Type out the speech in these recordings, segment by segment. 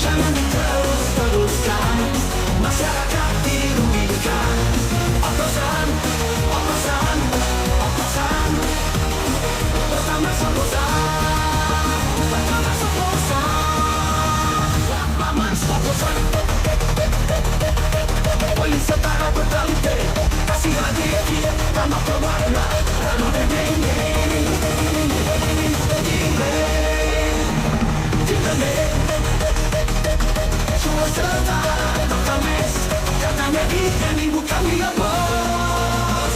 jangan diterus-teruskan. Masyarakat dirugikan. Oplosan, oplosan, oplosan. Pertama oplosan, pertama oplosan. Laman oplosan. Polis setara bertalite, kasih hadiah dia, tanpa pewarna. Lalu semua serta Dr. Mes, katanya ikan ibu kami ya bos.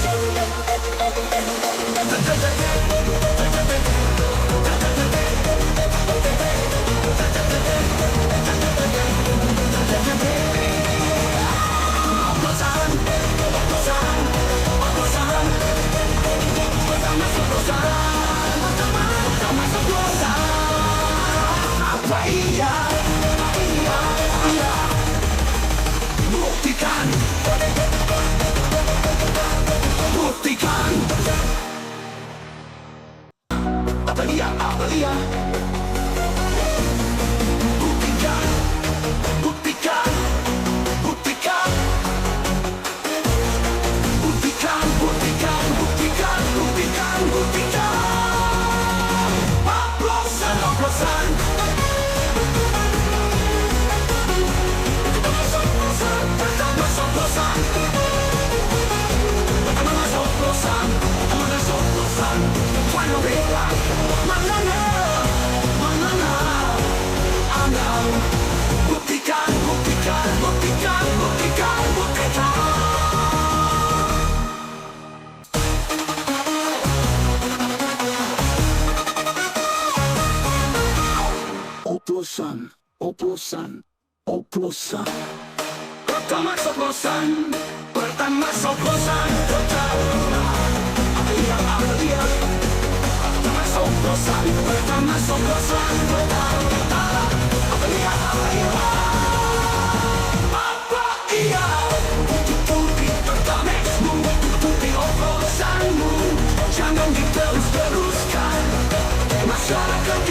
Oplosan, oplosan, oplosan. Pertama oplosan, pertama oplosan. Apa iya? Buktikan, buktikan. Apa dia? Apa dia? Buktikan, buktikan, buktikan. Buktikan, buktikan, buktikan, buktikan, buktikan. Oplosan, oplosan. Buktikan, buktikan, buktikan, buktikan, buktikan. Oplosan, oplosan, oplosan. Pertama oplosan, pertama oplosan. Apa dia? Pertama oplosan, pertama oplosan. Apa dia? Apa iya? Tutupi pertamexmu, tutupi oplosanmu. Jangan diterus-teruskan. Masyarakat